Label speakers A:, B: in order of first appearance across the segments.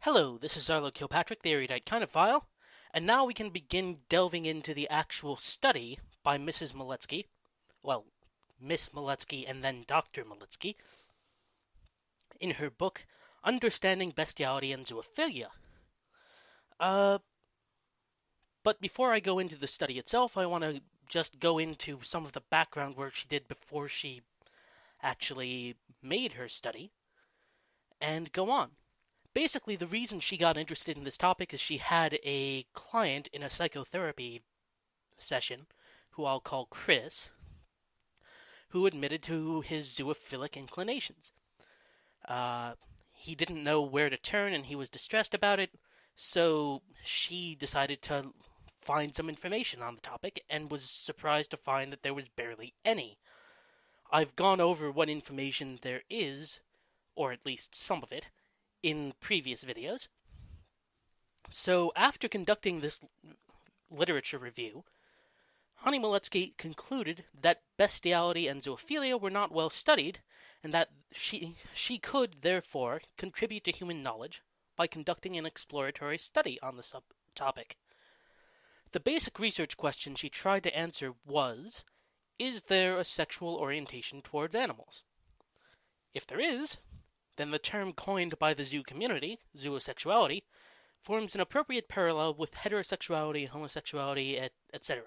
A: Hello, this is Arlo Kilpatrick, the Erudite Kinophile, and now we can begin delving into the actual study by Mrs. Miletski. Well, Miss Miletski and then Dr. Miletski, in her book, Understanding Bestiality and Zoophilia. Uh, but before I go into the study itself, I want to just go into some of the background work she did before she actually made her study, and go on. Basically, the reason she got interested in this topic is she had a client in a psychotherapy session, who I'll call Chris, who admitted to his zoophilic inclinations. Uh, he didn't know where to turn and he was distressed about it, so she decided to find some information on the topic and was surprised to find that there was barely any. I've gone over what information there is, or at least some of it, in previous videos. So after conducting this literature review, Hani Miletski concluded that bestiality and zoophilia were not well studied, and that she could, therefore, contribute to human knowledge by conducting an exploratory study on the subtopic. The basic research question she tried to answer was, is there a sexual orientation towards animals? If there is, then the term coined by the zoo community, zoosexuality, forms an appropriate parallel with heterosexuality, homosexuality, etc.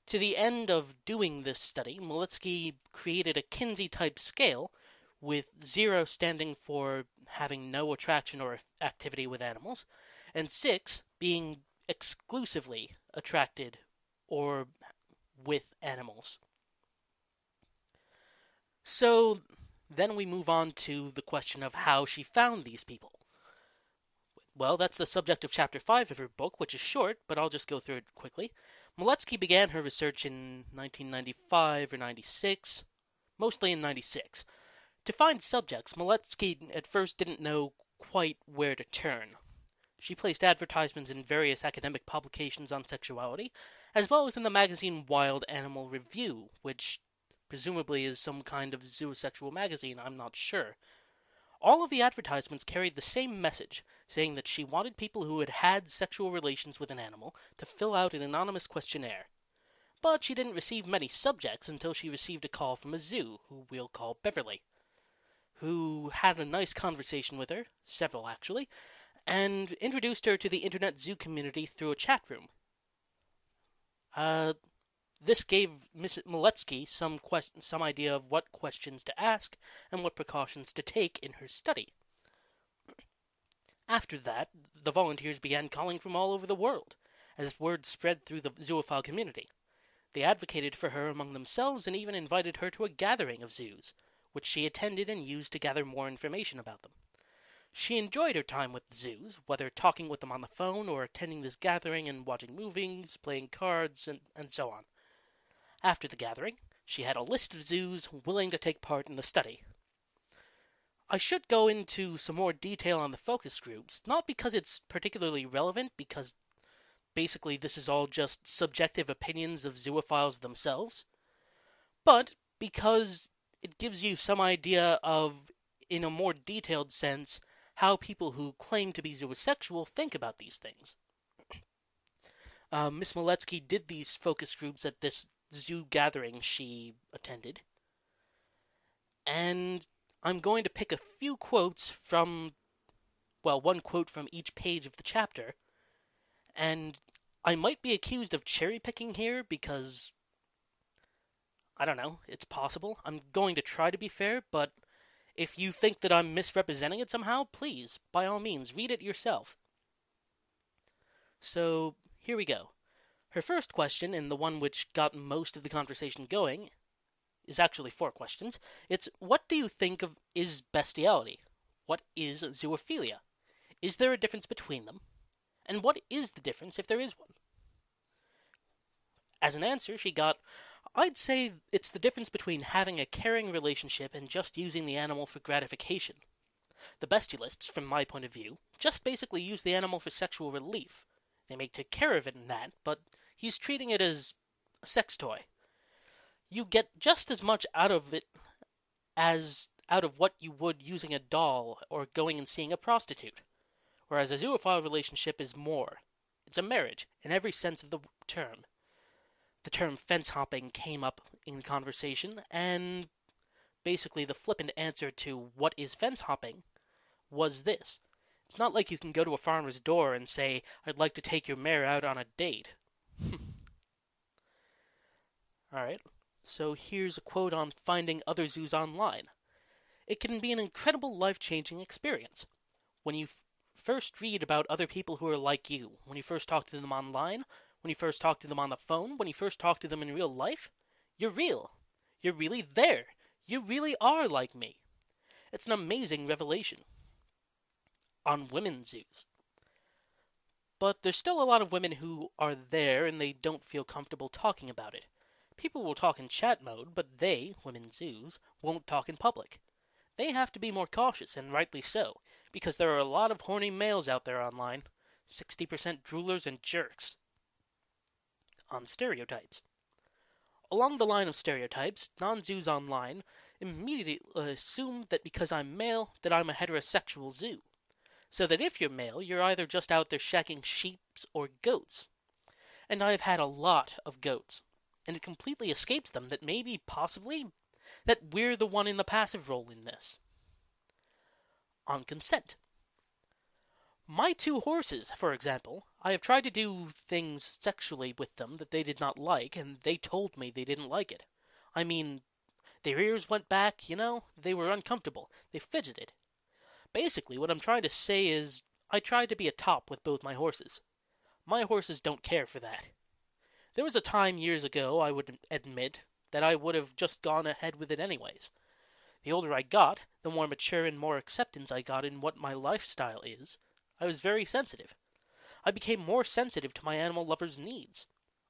A: To the end of doing this study, Miletski created a Kinsey-type scale, with 0 standing for having no attraction or activity with animals, and 6 being exclusively attracted or with animals. So then we move on to the question of how she found these people. Well, that's the subject of Chapter 5 of her book, which is short, but I'll just go through it quickly. Miletski began her research in 1995 or 96, mostly in 96. To find subjects, Miletski at first didn't know quite where to turn. She placed advertisements in various academic publications on sexuality, as well as in the magazine Wild Animal Review, which presumably is some kind of zoosexual magazine, I'm not sure. All of the advertisements carried the same message, saying that she wanted people who had had sexual relations with an animal to fill out an anonymous questionnaire. But she didn't receive many subjects until she received a call from a zoo, who we'll call Beverly, who had a nice conversation with her, several actually, and introduced her to the internet zoo community through a chat room. This gave Miss Miletski some idea of what questions to ask and what precautions to take in her study. After that, the volunteers began calling from all over the world, as word spread through the zoophile community. They advocated for her among themselves and even invited her to a gathering of zoos, which she attended and used to gather more information about them. She enjoyed her time with the zoos, whether talking with them on the phone or attending this gathering and watching movies, playing cards, and so on. After the gathering, she had a list of zoos willing to take part in the study. I should go into some more detail on the focus groups, not because it's particularly relevant, because basically this is all just subjective opinions of zoophiles themselves, but because it gives you some idea of, in a more detailed sense, how people who claim to be zoosexual think about these things. Miss Miletski did these focus groups at this zoo gathering she attended, and I'm going to pick a few quotes from, well, one quote from each page of the chapter, and I might be accused of cherry picking here because, I don't know, it's possible. I'm going to try to be fair, but if you think that I'm misrepresenting it somehow, please, by all means, read it yourself. So, here we go. Her first question, and the one which got most of the conversation going, is actually 4 questions. It's, what do you think of is bestiality? What is zoophilia? Is there a difference between them? And what is the difference if there is one? As an answer, she got, I'd say it's the difference between having a caring relationship and just using the animal for gratification. The bestialists, from my point of view, just basically use the animal for sexual relief. They may take care of it in that, but he's treating it as a sex toy. You get just as much out of it as out of what you would using a doll or going and seeing a prostitute. Whereas a zoophile relationship is more. It's a marriage, in every sense of the term. The term fence hopping came up in conversation, and basically the flippant answer to what is fence hopping was this. It's not like you can go to a farmer's door and say, I'd like to take your mare out on a date. Alright, so here's a quote on finding other zoos online. It can be an incredible life-changing experience. When you first read about other people who are like you, when you first talk to them online, when you first talk to them on the phone, when you first talk to them in real life, you're real. You're really there. You really are like me. It's an amazing revelation. On women's zoos. But there's still a lot of women who are there and they don't feel comfortable talking about it. People will talk in chat mode, but they, women's zoos, won't talk in public. They have to be more cautious, and rightly so, because there are a lot of horny males out there online. 60% droolers and jerks. On stereotypes. Along the line of stereotypes, non-zoos online immediately assume that because I'm male, that I'm a heterosexual zoo. So that if you're male, you're either just out there shacking sheeps or goats. And I've had a lot of goats. And it completely escapes them that maybe, possibly, that we're the one in the passive role in this. On consent. My 2 horses, for example, I have tried to do things sexually with them that they did not like, and they told me they didn't like it. I mean, their ears went back, they were uncomfortable, they fidgeted. Basically, what I'm trying to say is, I tried to be a top with both my horses. My horses don't care for that. There was a time years ago, I would admit, that I would have just gone ahead with it anyways. The older I got, the more mature and more acceptance I got in what my lifestyle is. I was very sensitive. I became more sensitive to my animal lover's needs.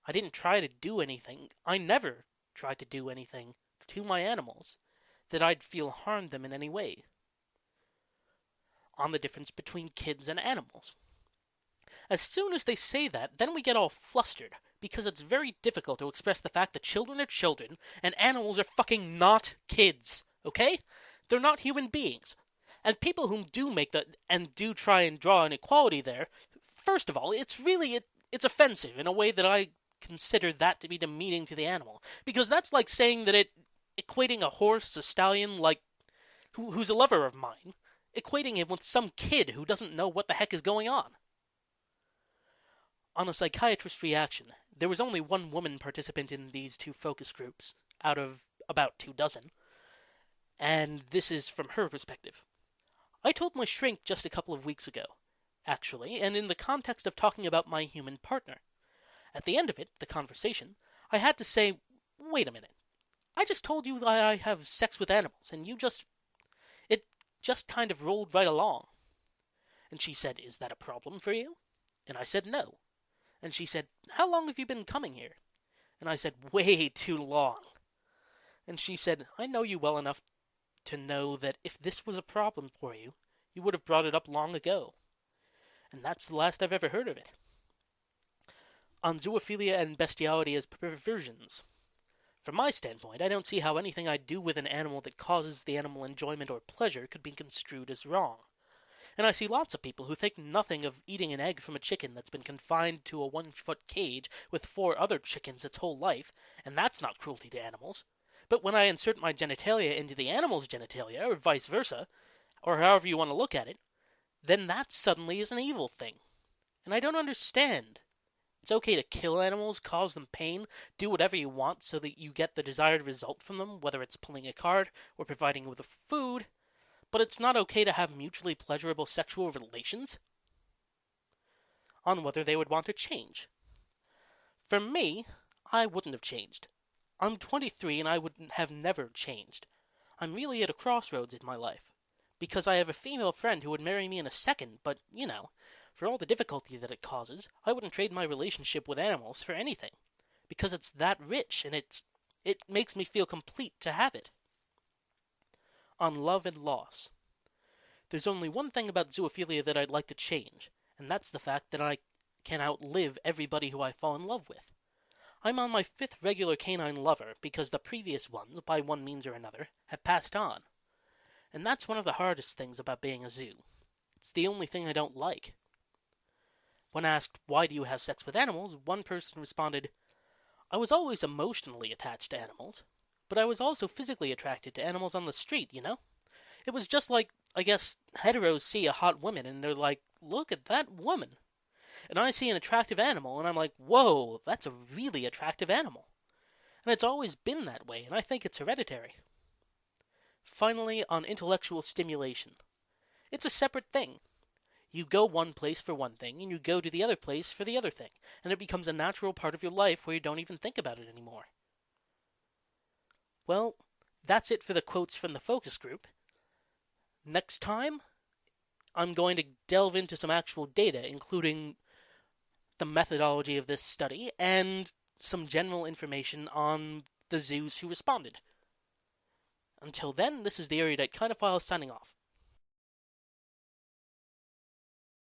A: I didn't try to do anything. I never tried to do anything to my animals that I'd feel harmed them in any way. On the difference between kids and animals. As soon as they say that, then we get all flustered, because it's very difficult to express the fact that children are children, and animals are fucking not kids, okay? They're not human beings. And people who do make that, and do try and draw an equality there, first of all, it's offensive in a way that I consider that to be demeaning to the animal. Because that's like saying that equating a horse, a stallion, like, who's a lover of mine, equating him with some kid who doesn't know what the heck is going on. On a psychiatrist's reaction, there was only 1 woman participant in these 2 focus groups, out of about 2 dozen, and this is from her perspective. I told my shrink just a couple of weeks ago, actually, and in the context of talking about my human partner. At the end of it, the conversation, I had to say, wait a minute, I just told you that I have sex with animals, and it just kind of rolled right along. And she said, is that a problem for you? And I said, no. And she said, how long have you been coming here? And I said, way too long. And she said, I know you well enough to know that if this was a problem for you, you would have brought it up long ago. And that's the last I've ever heard of it. On zoophilia and bestiality as perversions. From my standpoint, I don't see how anything I do with an animal that causes the animal enjoyment or pleasure could be construed as wrong. And I see lots of people who think nothing of eating an egg from a chicken that's been confined to a 1-foot cage with 4 other chickens its whole life, and that's not cruelty to animals. But when I insert my genitalia into the animal's genitalia, or vice versa, or however you want to look at it, then that suddenly is an evil thing. And I don't understand. It's okay to kill animals, cause them pain, do whatever you want so that you get the desired result from them, whether it's pulling a card or providing with food, but it's not okay to have mutually pleasurable sexual relations? On whether they would want to change. For me, I wouldn't have changed. I'm 23 and I would have never changed. I'm really at a crossroads in my life. Because I have a female friend who would marry me in a second, but, for all the difficulty that it causes, I wouldn't trade my relationship with animals for anything. Because it's that rich, and it makes me feel complete to have it. On love and loss. There's only one thing about zoophilia that I'd like to change, and that's the fact that I can outlive everybody who I fall in love with. I'm on my 5th regular canine lover because the previous ones, by one means or another, have passed on. And that's one of the hardest things about being a zoo. It's the only thing I don't like. When asked, why do you have sex with animals, one person responded, I was always emotionally attached to animals, but I was also physically attracted to animals on the street, you know? It was just like, I guess, heteros see a hot woman and they're like, look at that woman. And I see an attractive animal and I'm like, whoa, that's a really attractive animal. And it's always been that way, and I think it's hereditary. Finally, on intellectual stimulation. It's a separate thing. You go one place for one thing, and you go to the other place for the other thing, and it becomes a natural part of your life where you don't even think about it anymore. Well, that's it for the quotes from the focus group. Next time, I'm going to delve into some actual data, including the methodology of this study and some general information on the zoos who responded. Until then, this is the Erudite Kindophile signing off.